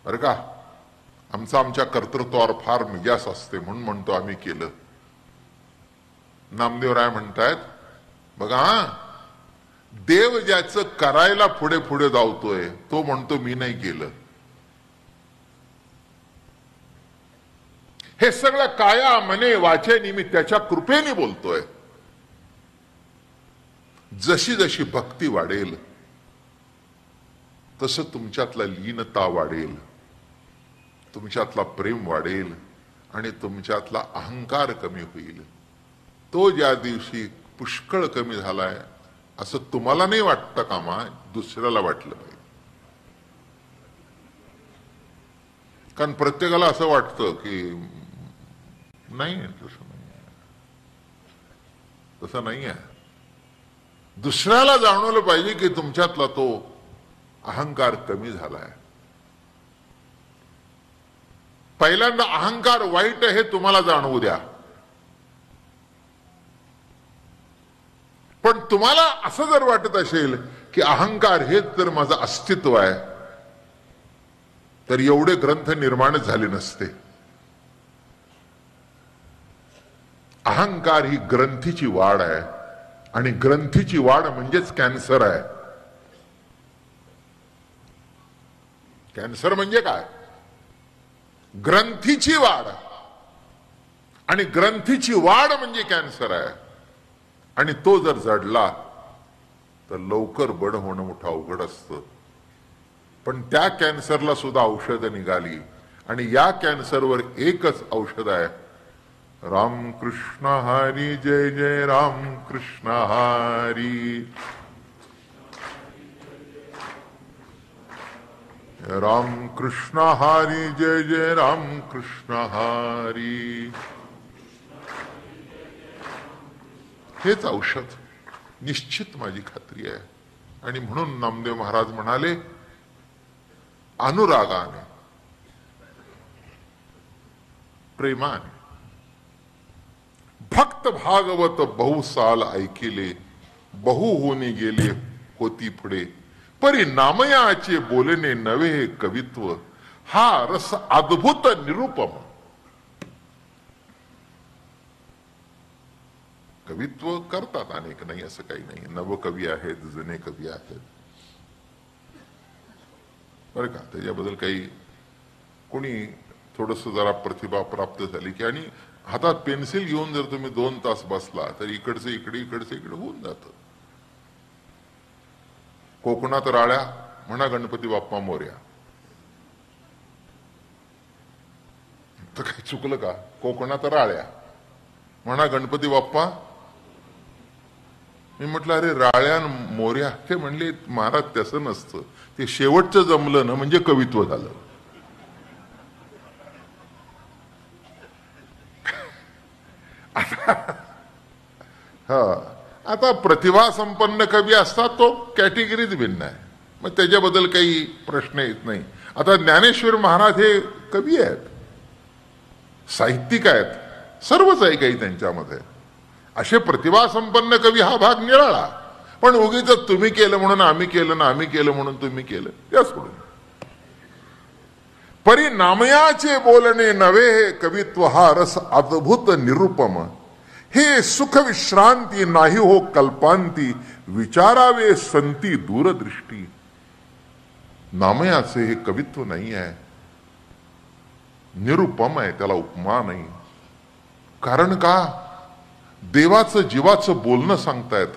बरं का, आमच्या कर्तृत्वावर फार मिजास असते म्हणून म्हणतो आम्ही केलं. नामदेवराय म्हणतायत बघा, देव ज्याचं करायला पुढे पुढे धावतोय तो म्हणतो मी नाही केलं. हे सगळं काया मने वाचेनी मी त्याच्या कृपेने बोलतोय. जशी जशी भक्ती वाढेल तसं तुमच्यातला लीनता वाढेल, तुमच्यातला प्रेम वाढेल आणि तुमच्यातला अहंकार कमी होईल. तो ज्या दिवशी पुष्कळ कमी झालाय असं तुम्हाला नाही वाटतं कामा दुसऱ्याला वाटलं पाहिजे. कारण प्रत्येकाला असं वाटतं की नाही, तसं नाही आहे. दुसऱ्याला जाणवलं पाहिजे की तुमच्यातला तो अहंकार कमी झालाय. पहिल्यांदा अहंकार वाईट हे तुम्हाला जाणवू द्या. पण तुम्हाला असं जर वाटत असेल की अहंकार हेच जर माझं अस्तित्व आहे तर एवढे ग्रंथ निर्माणच झाले नसते. अहंकार ही ग्रंथीची वाढ आहे आणि ग्रंथीची वाढ म्हणजेच कॅन्सर आहे. कॅन्सर म्हणजे काय? ग्रंथीची वाढ, आणि ग्रंथीची वाढ म्हणजे कॅन्सर आहे. आणि तो जर जडला तर लवकर बड होणं मोठं अवघड असतं. पण त्या कॅन्सरला सुद्धा औषधं निघाली आणि या कॅन्सरवर एकच औषध आहे, रामकृष्ण हरी जय जय रामकृष्ण हरी, रामकृष्ण हरी जय जय रामकृष्ण हरी. हेच औषध निश्चित माझी खात्री आहे. आणि म्हणून नामदेव महाराज म्हणाले, अनुरागाने, प्रेमाने, भक्त भागवत बहु साल ऐकिले, बहु होनी गेले होती पुढे, परी नामयाचे बोलणे नवे हे कवित्व, हा रस अद्भुत निरुपम. कवित्व करतात अनेक, नाही असं काही नाही. नवकवी आहेत, जुने कवी आहेत, बरं का. त्याच्याबद्दल काही कोणी थोडस जरा प्रतिभा प्राप्त झाली की, आणि हातात पेन्सिल घेऊन जर तुम्ही 2 तास बसला तर इकडचे इकडे इकडचे इकडे होऊन जातं. कोकणात राळ्या म्हणा गणपती बाप्पा मोरया, तर काही चुकलं का? कोकणात राळ्या म्हणा गणपती बाप्पा. मी म्हटलं अरे राळ्या मोर्या, ते म्हणले महाराज तसं नसतं, ते शेवटचं जमलं ना म्हणजे कवित्व झालं. हा, आता प्रतिभा संपन्न कवी असतात तो कॅटेगरीज भिन्न आहे, मग त्याच्याबद्दल काही प्रश्न येत नाही. आता ज्ञानेश्वर महाराज हे कवी आहेत, साहित्यिक आहेत, सर्वच आहे काही त्यांच्यामध्ये. असे प्रतिभा संपन्न कवी हा भाग निराळा. पण उगीच तुम्ही केलं म्हणून आम्ही केलं ना, आम्ही केलं म्हणून तुम्ही केलं, या सोडून. परी नामयाचे बोलणे नवे हे कवित्व, हा रस अद्भुत निरुपम, हे सुख विश्रांती नाही हो कल्पांती, विचारावे संती दूरदृष्टी. नामयाचे हे कवित्व नाही आहे, निरुपम आहे, त्याला उपमा नाही. कारण का? देवाचं जीवाचं बोलणं सांगतायत,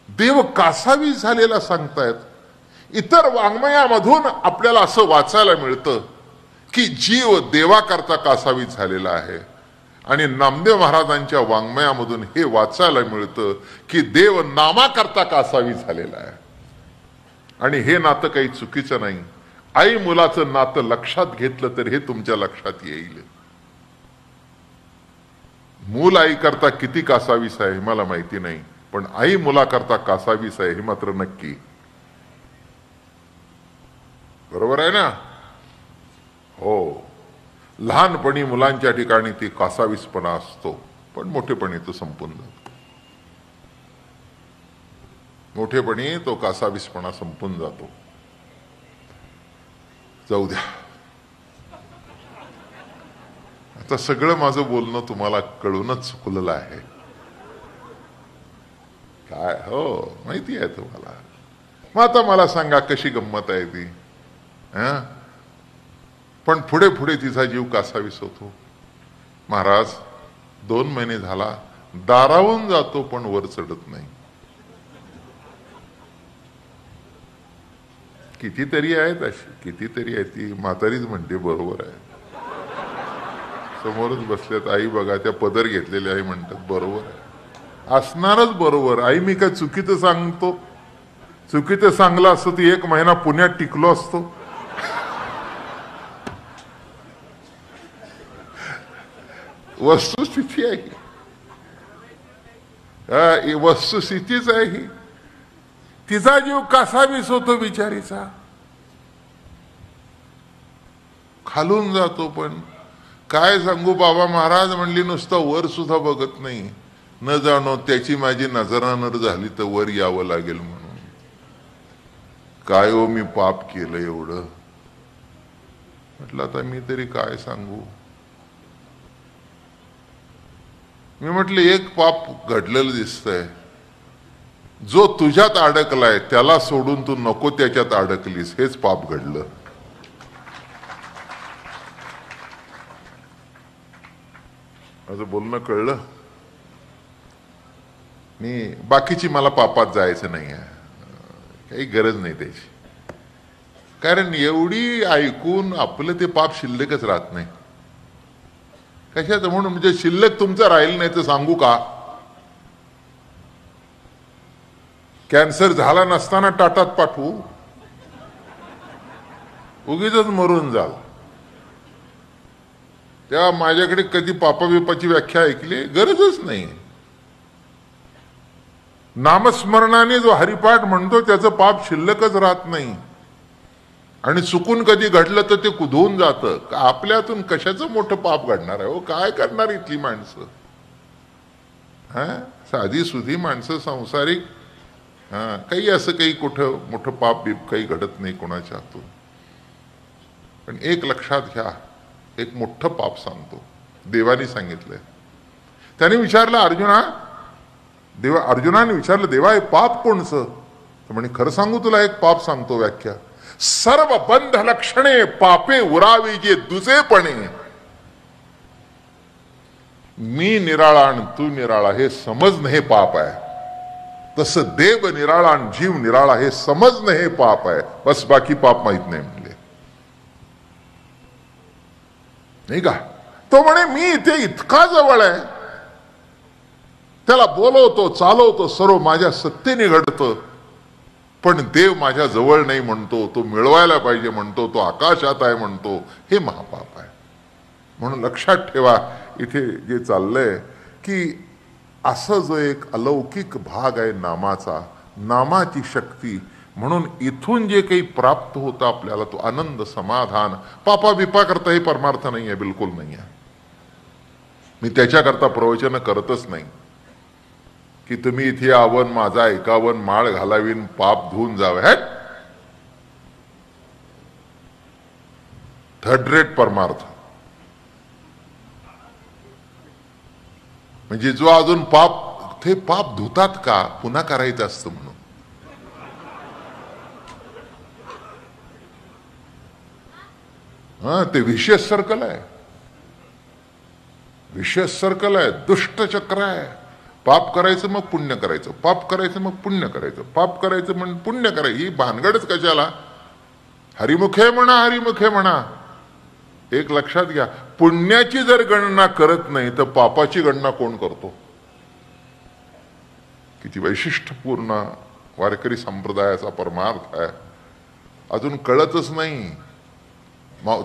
देव कासावी झालेला सांगतायत. इतर वाङ्मयामधून आपल्याला असं वाचायला मिळतं की जीव देवाकरता कासावी झालेला आहे, आणि नामदेव महाराजांच्या वाङ्मयामधून हे वाचायला मिळतं की देव नामाकरता कासावी झालेला आहे. आणि हे नातं काही चुकीचं नाही. आई मुलाचं नातं लक्षात घेतलं तर हे तुमच्या लक्षात येईल. मूल आई करता किती कासावीस आहे हे मला माहिती नाही, पण आई मुलाकरता कासावीस आहे हे मात्र नक्की. बरोबर आहे ना? हो, लहानपणी मुलांच्या ठिकाणी ती कासावीसपणा असतो, पण मोठेपणी तो संपून जातो. मोठेपणी तो कासावीसपणा संपून जातो. जाऊ द्या. तर सगळं माझं बोलणं तुम्हाला कळूनच चुकलेलं आहे. काय हो माहिती आहे तुम्हाला. मग आता मला सांगा कशी गंमत आहे ती. पण पुढे पुढे तिचा जीव कासावीस होतो. महाराज 2 महिने झाला दारावून जातो पण वर चढत नाही. कितीतरी आहेत अशी, कितीतरी आहे. ती म्हातारीच म्हणते बरोबर आहे. समोरच बसल्यात आई बघा त्या पदर घेतलेल्या आई म्हणतात बरोबर आहे. असणारच बरोबर. आई मी काय चुकीचं सांगतो. चुकीचं सांगलं असतं ती 1 महिना पुण्यात टिकलो असतो. वस्तुस्थिती आहे ही. वस्तुस्थितीच आहे ही. तिचा जीव कासावीस होतो बिचारीचा. खालून जातो. पण काय सांगू बाबा महाराज म्हणली नुसतं वर सुद्धा बघत नाही. न जाणो त्याची माझी नजरानर झाली तर वर यावं लागेल म्हणून. काय हो मी पाप केलं एवढं. म्हटलं आता मी तरी काय सांगू. मी म्हटलं एक पाप घडलेलं दिसतंय. जो तुझ्यात अडकलाय त्याला सोडून तू नको त्याच्यात अडकलीस हेच पाप घडलं. माझं बोलणं कळलं. मी बाकीची मला पापात जायचं नाही आहे. काही गरज नाही त्याची. कारण एवढी ऐकून आपलं ते पाप शिल्लकच राहत नाही. कशाचं म्हणून म्हणजे शिल्लक तुमचं राहील नाही तर सांगू का. कॅन्सर झाला नसताना टाटात पाठवू. उगीच मरून जाल. तेव्हा माझ्याकडे कधी पापाबिपाची व्याख्या ऐकली गरजच नाही. नामस्मरणाने जो हरिपाठ म्हणतो त्याचं पाप शिल्लकच राहत नाही. आणि चुकून कधी घडलं तर ते कुधून जातं. आपल्यातून कशाचं मोठं पाप घडणार आहे हो. काय करणार इथली माणसं. साधी सुधी माणसं संसारिक. काही असं काही कुठं मोठं पाप बीप काही घडत नाही कोणाच्या हातून. पण एक लक्षात घ्या. एक मोठं पाप सांगतो. देवाने सांगितलंय. त्याने विचारलं अर्जुनाने विचारलं देवा हे पाप कोणचं. तर म्हणे खरं सांगू तुला एक पाप सांगतो व्याख्या. सर्व बंध लक्षणे पापे उरावी जे दुजेपणे. मी निराळा आणि तू निराळा हे समजणं हे पाप आहे. तसं देव निराळा आणि जीव निराळा हे समजणं हे पाप आहे. बस बाकी पाप माहित नाही म्हणले. नाही का. तो म्हणे मी इथे इतका जवळ आहे. त्याला बोलवतो चालवतो सर्व माझ्या सत्तेने घडतं. पण देव माझ्या जवळ नाही म्हणतो. तो मिळवायला पाहिजे म्हणतो. तो आकाशात आहे म्हणतो. हे महापाप आहे. म्हणून लक्षात ठेवा इथे जे चाललंय की असं जो एक अलौकिक भाग आहे नामाचा. नामाची शक्ती. म्हणून इथून जे काही प्राप्त होतं आपल्याला तो आनंद समाधान. पापा बिपा करता हे परमार्थ नाही आहे. बिलकुल नाही आहे. मी त्याच्याकरता प्रवचन करतच नाही की तुम्ही इथे यावं माझा ऐकावं माळ घालावीन पाप धुवून जावं. हे थर्ड रेट परमार्थ. म्हणजे जो अजून पाप ते पाप धुतात का पुन्हा करायचं असतं म्हणून. ते विशेष सर्कल आहे. विशेष सर्कल आहे. दुष्ट चक्र आहे. पाप करायचं मग पुण्य करायचं. पाप करायचं मग पुण्य करायचं. पाप करायचं मग पुण्य करायचं. ही भानगडच कशाला. हरिमुखे म्हणा हरिमुखे म्हणा. एक लक्षात घ्या पुण्याची जर गणना करत नाही तर पापाची गणना कोण करतो. किती वैशिष्ट्यपूर्ण वारकरी संप्रदायाचा परमार्थ आहे. अजून कळतच नाही.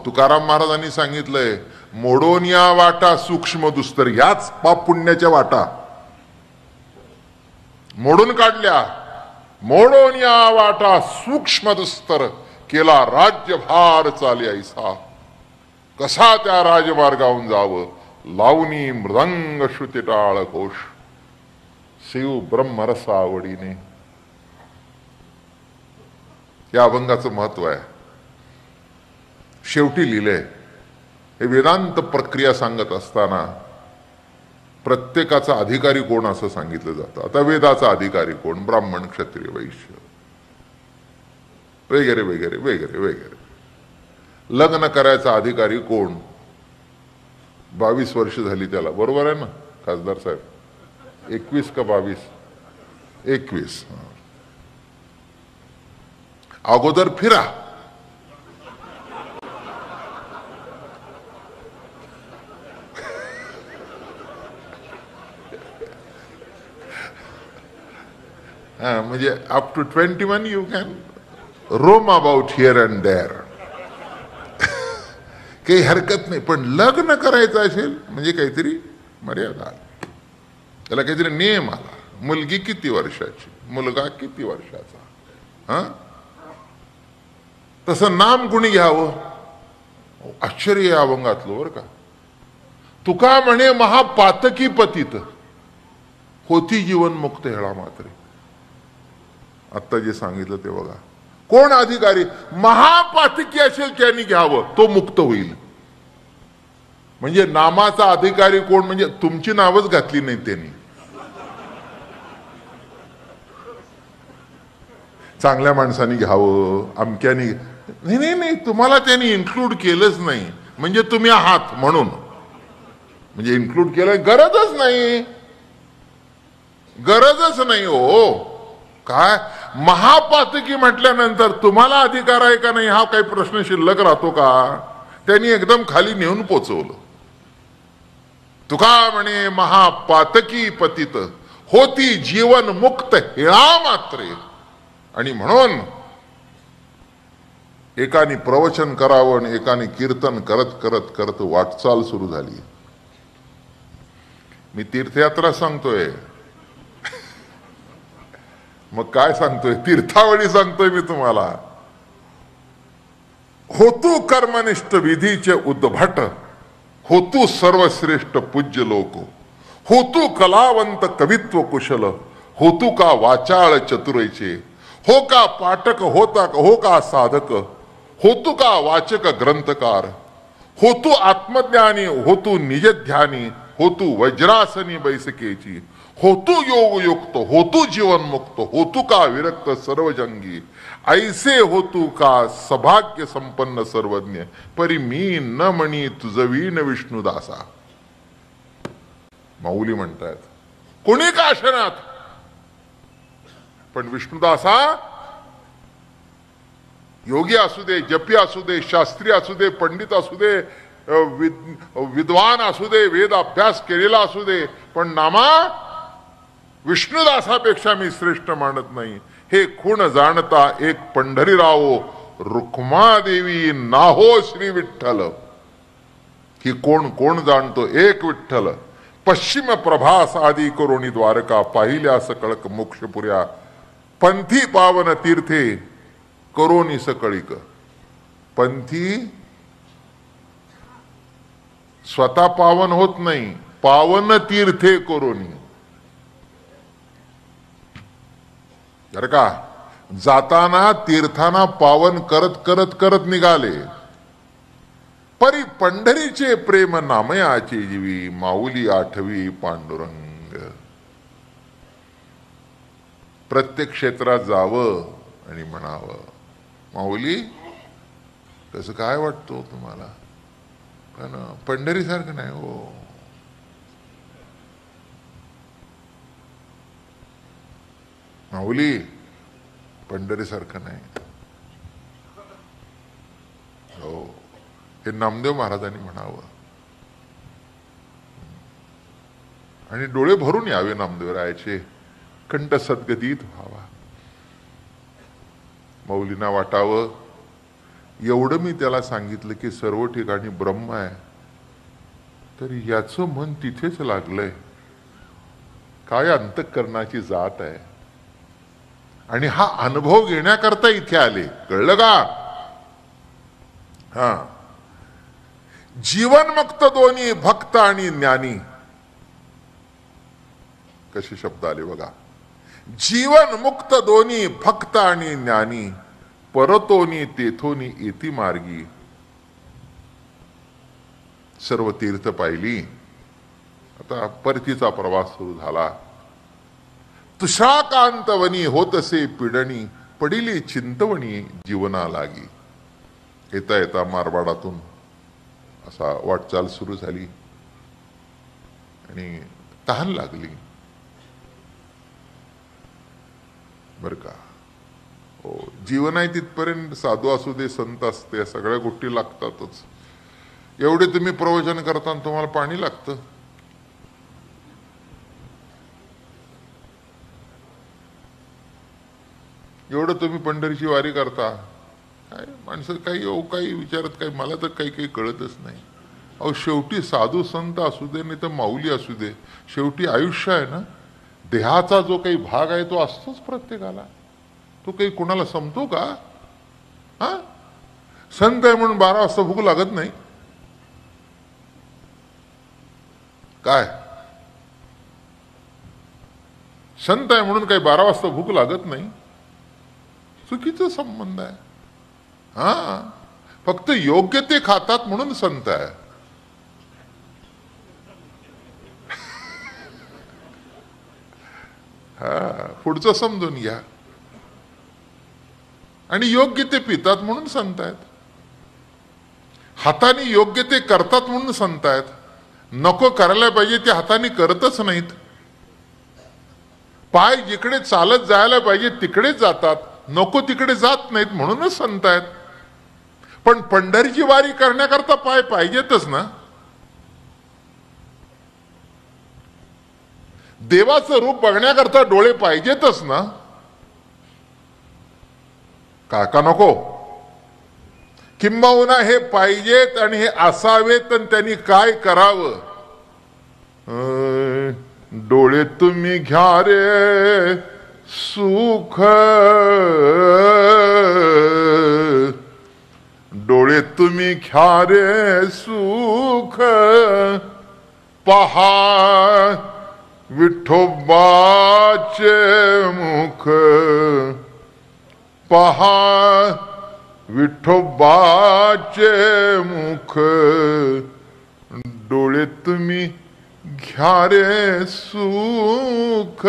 तुकाराम महाराजांनी सांगितलंय मोडून या वाटा सूक्ष्म दुस्तर. याच पाप पुण्याच्या वाटा मोडून काढल्या. मोडून या वाटा सूक्ष्म दुस्तर केला राज्यभार चाले ऐसा. कसा त्या राजमार्गावून जावं लावणी मृदंग श्रुती टाळ घोष. शिव ब्रह्मरस आवडीने. या अभंगाचं महत्व आहे. शेवटी लिहिलंय हे वेदांत प्रक्रिया सांगत असताना प्रत्येकाचा अधिकारी कोण असं सांगितलं जातं. आता वेदाचा अधिकारी कोण? ब्राह्मण, क्षत्रिय, वैश्य वगैरे वगैरे वगैरे वगैरे. लग्न करायचा अधिकारी कोण? 22 वर्ष झाली त्याला, बरोबर आहे ना खासदार साहेब? 21 का 22? 21. अगोदर फिरा, म्हणजे up to 21 you can roam about here and there. काही हरकत नाही. पण लग्न करायचं असेल म्हणजे काहीतरी मर्यादा आली, त्याला काहीतरी नियम आला. मुलगी किती वर्षाची, मुलगा किती वर्षाचा, तसं नाम कुणी घ्यावं? आश्चर्य या अभंगातलं बरं का. तुका म्हणे महापातकी पतित, होती जीवन मुक्त हेळा मात्रे. आत्ता जे सांगितलं ते बघा. कोण अधिकारी? महापातकी असेल त्यांनी घ्यावं, तो मुक्त होईल. म्हणजे नामाचा अधिकारी कोण? म्हणजे तुमची नावच घातली नाही त्यांनी. चांगल्या माणसांनी घ्यावं, अमक्यानी. नाही नाही नाही, तुम्हाला त्यांनी इन्क्लूड केलंच नाही, म्हणजे तुम्ही आहात म्हणून. म्हणजे इन्क्लूड केलं, गरजच नाही, गरजच नाही हो. काय महापातकी म्हटल्यानंतर तुम्हाला अधिकार आहे का नाही हा काही प्रश्न शिल्लक राहतो का? त्यांनी एकदम खाली नेऊन पोचवलं. तुका म्हणे महापातकी पतित, होती जीवन मुक्त हेळा मात्रे. आणि म्हणून एकाने प्रवचन करावं आणि एकाने कीर्तन करत करत करत वाटचाल सुरू झाली. मी तीर्थयात्रा सांगतोय, मग काय सांगतोय? तीर्थावळी सांगतोय मी तुम्हाला. होतू कर्मनिष्ठ विधीचे उद्भट, होतू सर्वश्रेष्ठ पूज्य लोक, होतू कलावंत कवित्व कुशल, होतू का वाचाळ चतुरेचे, हो का पाठक, हो का साधक, होतू का वाचक ग्रंथकार, होतू आत्मज्ञानी, होतू निजध्यानी, होतू वज्रासनी बैसकेची, होतू योग युक्त, होतू जीवन मुक्त, होतू का विरक्त सर्वजंगी, ऐसे होतू का सभाग्य संपन्न सर्वज्ञ, परी मी न म्हणी तुझवीन विष्णुदासा. माऊली म्हणतात कोणी का आशनात, पण विष्णुदासा योगी असू दे, जपी असू दे, शास्त्री असू दे, पंडित असू दे, विद्वान असू दे, वेद अभ्यास केलेला असू दे, पण नामा विष्णुदासापेक्षा मी श्रेष्ठ मानत नाही. हे खूण जाणता एक पंढरीराव, रुक्मादेवी नाहो श्री विठ्ठल. ही कोण कोण जाणतो? एक विठ्ठल. पश्चिम प्रभास आदी करोणी द्वारका, पाहिल्या सकळक मोक्षपुऱ्या, पंथी पावन तीर्थे करोनी सकळिक. पंथी स्वतः पावन होत नाही, पावन तीर्थे करोनी. बरं का, जाताना तीर्थाना पावन करत करत करत निघाले. परी पंढरीचे प्रेम नामयाचे जीवी, माऊली आठवी पांडुरंग. प्रत्येक क्षेत्रात जावं आणि म्हणावं, माऊली कसं काय वाटतो तुम्हाला? पण पंढरी सारखं नाही हो. माऊली पंढरी सारखं नाही हो. हे नामदेव महाराजांनी म्हणावं आणि डोळे भरून यावे नामदेवरायाचे, कंठ सद्गदित व्हावा. माऊलींना वाटावं एवढं मी त्याला सांगितलं की सर्व ठिकाणी ब्रह्म आहे, तर याचं मन तिथेच लागलंय. काय अंतःकरणाची जात आहे. आणि हा अनुभव घेण्याकरता इथे आले. कळलं का? हा, जीवनमुक्त दोन्ही भक्त आणि ज्ञानी. कसे शब्द आले बघा. जीवन मुक्त दोन्ही भक्त आणि ज्ञानी, परतोनी तेथोनी येती मार्गी. सर्व तीर्थ पाहिली. आता परतीचा प्रवास सुरू झाला. तुषाकांतवनी होतसे पिडणी, पडिली चिंतवणी जीवना लागी. येता येता मारवाडातून असा वाटचाल सुरू झाली आणि तहान लागली. बर का, हो, जीवन आहे तिथपर्यंत साधू असू दे संत असते सगळ्या गोष्टी लागतातच. एवढे तुम्ही प्रवचन करताना तुम्हाला पाणी लागतं. एवढं तुम्ही पंढरीची वारी करता, काय माणसं काही काही विचारत, काही मला तर काही काही कळतच नाही. अहो शेवटी साधू संत असू दे नाही तर माऊली असू दे, शेवटी आयुष्य आहे ना, देहाचा जो काही भाग आहे तो असतोच प्रत्येकाला. तो काही कुणाला संपतो का? हा, संत आहे म्हणून 12 वाजता भूक लागत नाही काय? संत आहे म्हणून काही 12 वाजता भूक लागत नाही? चुकीचा संबंध आहे. हा, फक्त योग्य ते खातात म्हणून संत आहे. हा, पुढचं समजून घ्या. आणि योग्य ते पितात म्हणून संत आहेत. हाताने योग्य ते करतात म्हणून संत आहेत. नको करायला पाहिजे ते हाताने करतच नाहीत. पाय जिकडे चालत जायला पाहिजे तिकडेच जातात, नको तिकडे जात नाहीत म्हणूनच संत आहेत. पण पंढरीची वारी करण्याकरता पाय पाहिजेतच ना. देवाचं रूप बघण्याकरता डोळे पाहिजेतच ना. का नको? किंबहुना हे पाहिजेत आणि हे असावेत, आणि त्यांनी काय करावं? डोळे तुम्ही घ्या रे सुख, डोळे तुम्ही घ्या रे सुख, पहा विठोबाचे मुख, पहा विठोबाचे मुख, डोळे तुम्ही घ्या रे सुख.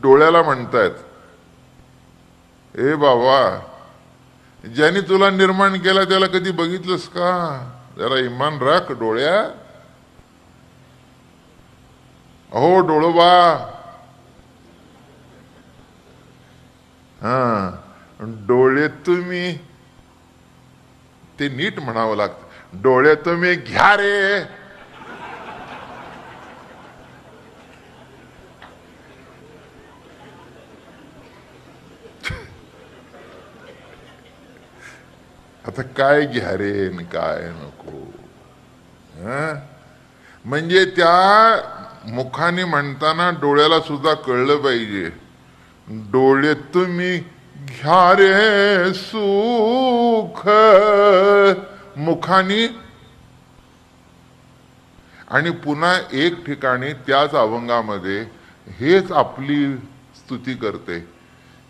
डोळ्याला म्हणतायत, ए बाबा, ज्याने तुला निर्माण केला त्याला कधी बघितलंस का? जरा इमान राख डोळ्या. अहो डोळोबा, हा, डोळे तुम्ही, ते नीट म्हणावं लागतं, डोळे तुम्ही घ्या रे. आता काय घ्या रे न काय नको? म्हणजे त्या मुखाने म्हणताना डोळ्याला सुद्धा कळलं पाहिजे, डोळे तुम्ही घ्या रे सुख, मुखानी. आणि पुन्हा एक ठिकाणी त्याच अभंगामध्ये हेच आपली स्तुती करते,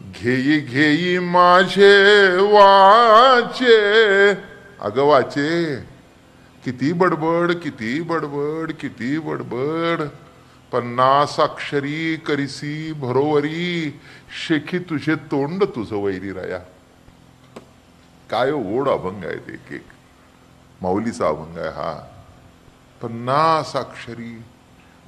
घेई घेई माझे वाचे. अगं वाचे, किती बडबड, किती बडबड, किती बडबड. 50 अक्षरी करिसी भरोवरी, शेखी तुझे तोंड तुझं वैरी राया. काय ओढ अभंग आहे ते, एक एक माऊलीचा अभंग आहे हा. 50 अक्षरी,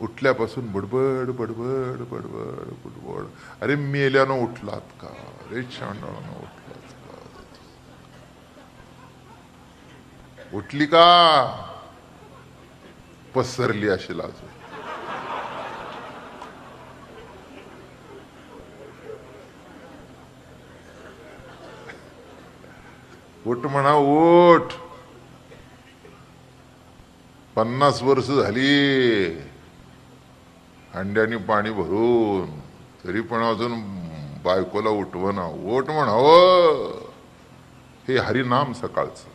उठल्यापासून बडबड बडबड बडबड बडबड. अरे मेल्यानं उठलात का? अरे चांडाळानं उठलात का? उठली का? पसरली अशी लाज. उठ म्हणा, उठ. 50 वर्ष झाली हंड्यानी पाणी भरून, तरी पण अजून बायकोला उठवणं. ओट म्हणावं. हे हरिनाम सकाळचं.